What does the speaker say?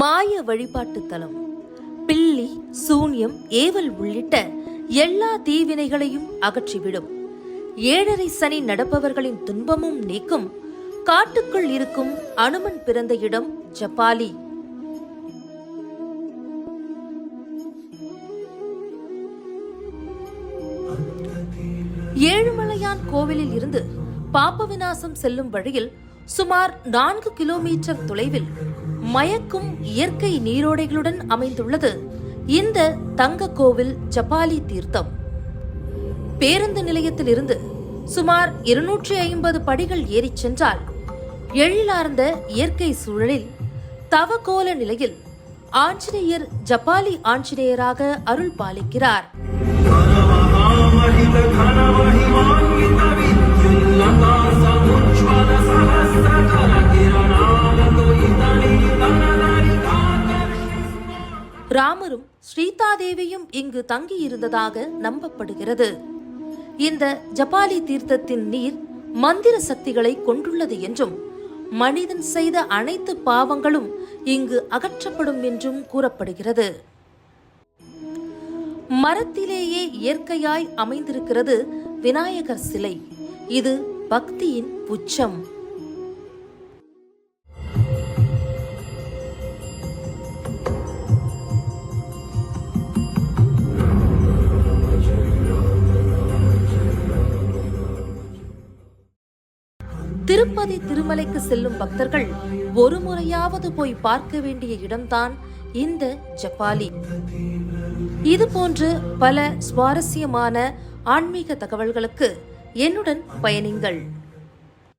மாய வழிபாட்டு தலம். பில்லி, சூன்யம், ஏவல் உள்ளிட்ட எல்லா தீவினைகளையும் அகற்றிவிடும். 7.5 சனி நடப்பவர்களின் துன்பமும் நீக்கும். காட்டுக்குள் இருக்கும் அனுமன் பிறந்த இடம் ஜபாலி. ஏழுமலையான் கோவிலில் இருந்து பாபவிநாசம் செல்லும் வழியில் சுமார் 4 கிலோமீட்டர் தொலைவில் மயக்கும் இயற்கை நீரோடைகளுடன் அமைந்துள்ளது இந்த தங்க கோவில் ஜபாலி தீர்த்தம். பேருந்து நிலையத்தில் இருந்து சுமார் 250 படிகள் ஏறிச் சென்றால் எழிலார்ந்த இயற்கை சூழலில் தவக்கோல நிலையில் ஆஞ்சநேயர் ஜபாலி ஆஞ்சநேயராக அருள் பாலிக்கிறார். ராமரும் ஸ்ரீதாதேவியும் இங்கு தங்கியிருந்ததாக நம்பப்படுகிறது. இந்த ஜபாலி தீர்த்தத்தின் நீர் மந்திர சக்திகளை கொண்டுள்ளது என்றும் மனிதன் செய்த அனைத்து பாவங்களும் இங்கு அகற்றப்படும் என்றும் கூறப்படுகிறது. மரத்திலேயே இயற்கையாய் அமைந்திருக்கிறது விநாயகர் சிலை. இது பக்தியின் உச்சம். திருப்பதி திருமலைக்கு செல்லும் பக்தர்கள் ஒரு முறையாவது போய் பார்க்க வேண்டிய இடம்தான் இந்த ஜபாலி. இது போன்று பல சுவாரஸ்யமான ஆன்மீக தகவல்களுக்கு என்னுடன் பயணிங்கள்.